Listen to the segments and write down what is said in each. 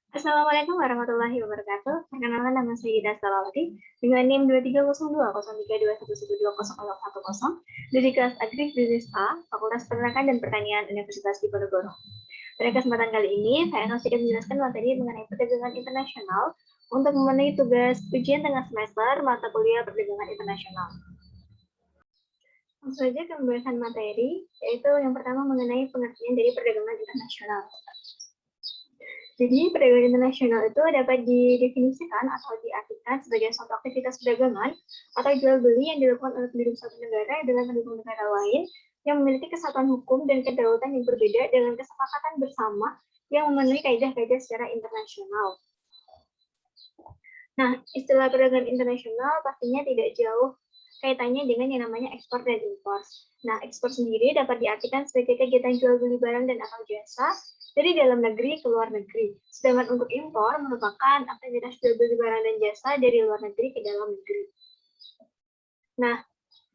Assalamualaikum warahmatullahi wabarakatuh. Perkenalkan nama saya Gita Salawati dengan NIM 23020311120010 dari kelas Agri Bisnis A, Fakultas Peternakan dan Pertanian Universitas Diponegoro. Pada kesempatan kali ini, saya akan sedikit menjelaskan materi mengenai perdagangan internasional untuk memenuhi tugas ujian tengah semester mata kuliah perdagangan internasional. Langsung saja ke pembahasan materi, yaitu yang pertama mengenai pengertian dari perdagangan internasional. Jadi, perdagangan internasional itu dapat didefinisikan atau diartikan sebagai suatu aktivitas perdagangan atau jual beli yang dilakukan oleh penduduk suatu negara dengan penduduk negara lain yang memiliki kesatuan hukum dan kedaulatan yang berbeda dengan kesepakatan bersama yang memenuhi kaidah-kaidah secara internasional. Nah, istilah perdagangan internasional pastinya tidak jauh kaitannya dengan yang namanya ekspor dan impor. Nah, ekspor sendiri dapat diartikan sebagai kegiatan jual beli barang dan atau jasa dari dalam negeri ke luar negeri. Sedangkan untuk impor merupakan aktivitas jual beli barang dan jasa dari luar negeri ke dalam negeri. Nah,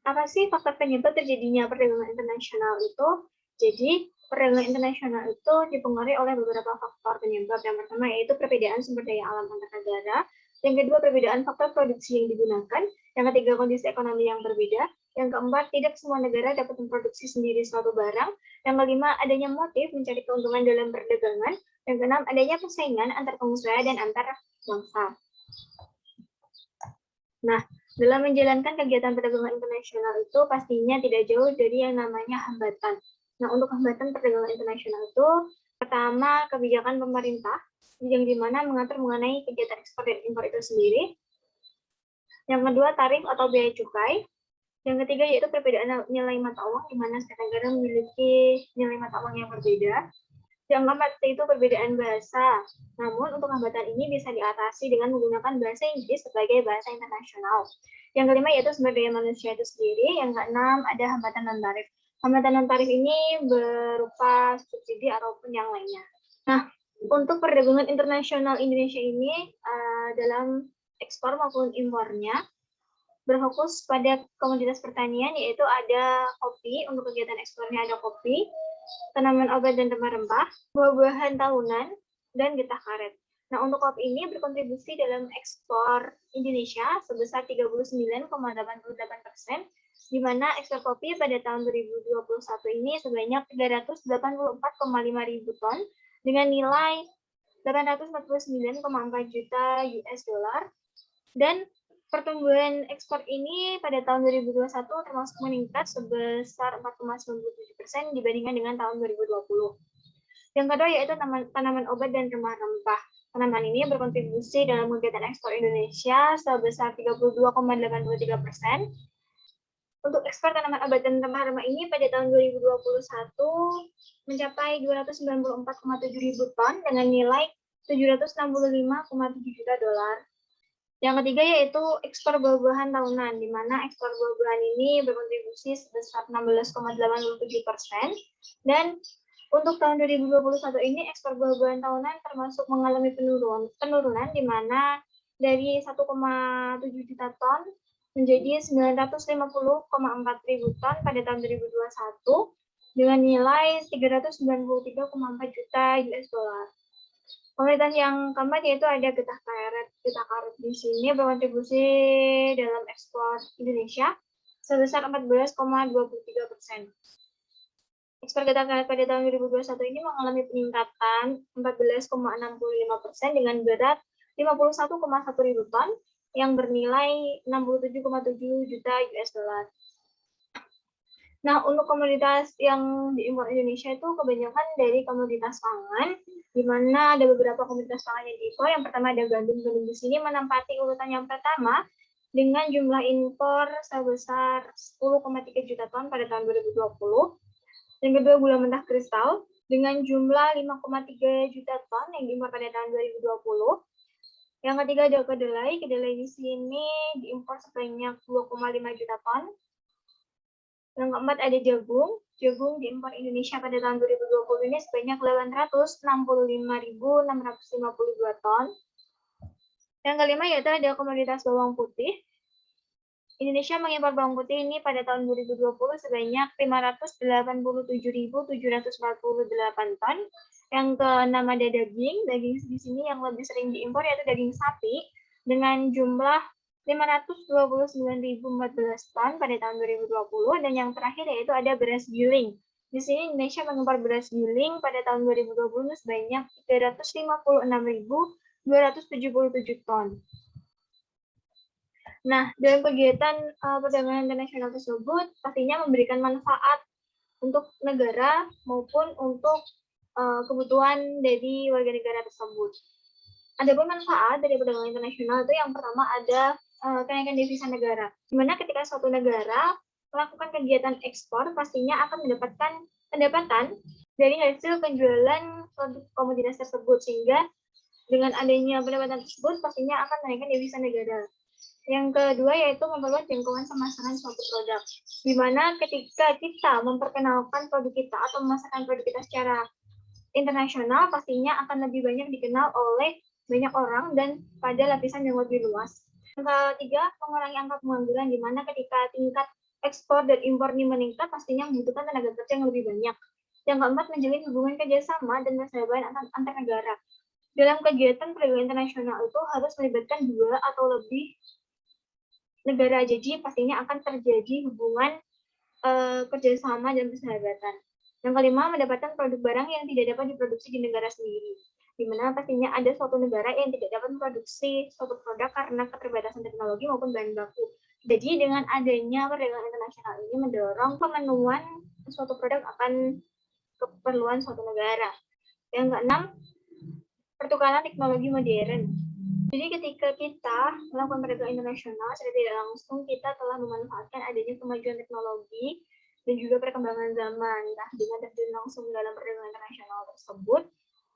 apa sih faktor penyebab terjadinya perdagangan internasional itu? Jadi, perdagangan internasional itu dipengaruhi oleh beberapa faktor penyebab. Yang pertama yaitu perbedaan sumber daya alam antar negara. Yang kedua, perbedaan faktor produksi yang digunakan. Yang ketiga, kondisi ekonomi yang berbeda. Yang keempat, tidak semua negara dapat memproduksi sendiri suatu barang. Yang kelima, adanya motif mencari keuntungan dalam perdagangan. Yang keenam, adanya persaingan antar pengusaha dan antar bangsa. Nah, dalam menjalankan kegiatan perdagangan internasional itu pastinya tidak jauh dari yang namanya hambatan. Nah, untuk hambatan perdagangan internasional itu, pertama, kebijakan pemerintah, yang dimana mengatur mengenai kegiatan ekspor dan impor itu sendiri. Yang kedua, tarif atau biaya cukai. Yang ketiga, yaitu perbedaan nilai mata uang, di mana setiap negara memiliki nilai mata uang yang berbeda. Yang keempat, yaitu perbedaan bahasa. Namun, untuk hambatan ini bisa diatasi dengan menggunakan bahasa Inggris sebagai bahasa internasional. Yang kelima, yaitu sumber daya manusia itu sendiri. Yang keenam, ada hambatan non-tarif. Hambatan non-tarif ini berupa subsidi ataupun yang lainnya. Nah, untuk perdagangan internasional Indonesia ini dalam ekspor maupun impornya berfokus pada komoditas pertanian, yaitu ada kopi. Untuk kegiatan ekspornya ada kopi, tanaman obat dan rempah-rempah, buah-buahan tahunan, dan getah karet. Nah, untuk kopi ini berkontribusi dalam ekspor Indonesia sebesar 39,88%, di mana ekspor kopi pada tahun 2021 ini sebanyak 384,5 ribu ton dengan nilai 849,4 juta US dollar, dan pertumbuhan ekspor ini pada tahun 2021 termasuk meningkat sebesar 4,97% dibandingkan dengan tahun 2020. Yang kedua yaitu tanaman obat dan rempah-rempah. Tanaman ini berkontribusi dalam kegiatan ekspor Indonesia sebesar 32,83%. Untuk ekspor tanaman obat dan rempah-rempah ini pada tahun 2021 mencapai 294,7 ribu ton dengan nilai 765,7 juta dolar. Yang ketiga yaitu ekspor buah-buahan tahunan, di mana ekspor buah-buahan ini berkontribusi sebesar 16,87%. Dan untuk tahun 2021 ini ekspor buah-buahan tahunan termasuk mengalami penurunan, di mana dari 1,7 juta ton menjadi 950,4 ribu ton pada tahun 2021 dengan nilai 393,4 juta US dollar. Komoditas yang keempat yaitu ada getah karet. Getah karet di sini berkontribusi dalam ekspor Indonesia sebesar 14,23%. Ekspor getah karet pada tahun 2021 ini mengalami peningkatan 14,65% dengan berat 51,1 ribu ton yang bernilai 67,7 juta US dollar. Nah, untuk komoditas yang diimpor Indonesia itu kebanyakan dari komoditas pangan, di mana ada beberapa komoditas pangan yang diimpor. Yang pertama ada gandum. Gandum di sini menempati urutan yang pertama dengan jumlah impor sebesar 10,3 juta ton pada tahun 2020. Yang kedua gula mentah kristal dengan jumlah 5,3 juta ton yang diimpor pada tahun 2020. Yang ketiga ada kedelai. Kedelai di sini diimpor sebanyak 2,5 juta ton. Yang keempat ada jagung. Jagung diimpor Indonesia pada tahun 2020 ini sebanyak 865.652 ton. Yang kelima yaitu ada komoditas bawang putih. Indonesia mengimpor bawang putih ini pada tahun 2020 sebanyak 587.748 ton. Yang keenam ada daging. Daging di sini yang lebih sering diimpor yaitu daging sapi dengan jumlah 529.014 ton pada tahun 2020. Dan yang terakhir yaitu ada beras giling. Di sini Indonesia mengimpor beras giling pada tahun 2020 sebanyak 356.277 ton. Nah, dalam kegiatan perdagangan internasional tersebut pastinya memberikan manfaat untuk negara maupun untuk kebutuhan dari warga negara tersebut. Adapun manfaat dari perdagangan internasional itu yang pertama ada kenaikan devisa negara. Di mana ketika suatu negara melakukan kegiatan ekspor, pastinya akan mendapatkan pendapatan dari hasil penjualan produk komoditas tersebut, sehingga dengan adanya pendapatan tersebut pastinya akan menaikkan devisa negara. Yang kedua yaitu memperluas jangkauan pemasaran suatu produk, di mana ketika kita memperkenalkan produk kita atau memasarkan produk kita secara internasional, pastinya akan lebih banyak dikenal oleh banyak orang dan pada lapisan yang lebih luas. Yang ketiga, mengurangi angka pengangguran, di mana ketika tingkat ekspor dan impor ini meningkat, pastinya membutuhkan tenaga kerja yang lebih banyak. Yang keempat, menjalin hubungan kerjasama dan persahabatan antar negara. Dalam kegiatan perdagangan internasional itu harus melibatkan 2 atau lebih negara, jadi pastinya akan terjadi hubungan kerjasama dan persahabatan. Yang kelima, mendapatkan produk barang yang tidak dapat diproduksi di negara sendiri, di mana pastinya ada suatu negara yang tidak dapat memproduksi suatu produk karena keterbatasan teknologi maupun bahan baku. Jadi dengan adanya perdagangan internasional ini mendorong pemenuhan suatu produk akan keperluan suatu negara. Yang keenam, pertukaran teknologi modern. Jadi ketika kita melakukan perdagangan internasional, secara tidak langsung kita telah memanfaatkan adanya kemajuan teknologi dan juga perkembangan zaman. Nah, dengan terjun langsung dalam perdagangan internasional tersebut,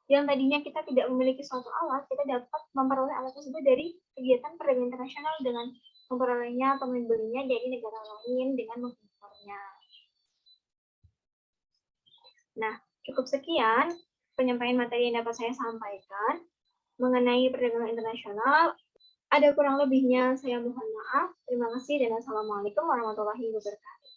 yang tadinya kita tidak memiliki suatu alat, kita dapat memperoleh alat tersebut dari kegiatan perdagangan internasional dengan memperolehnya atau membelinya dari negara lain dengan mengimpornya. Nah, cukup sekian penyampaian materi yang dapat saya sampaikan mengenai perdagangan internasional. Ada kurang lebihnya saya mohon maaf. Terima kasih dan assalamualaikum warahmatullahi wabarakatuh.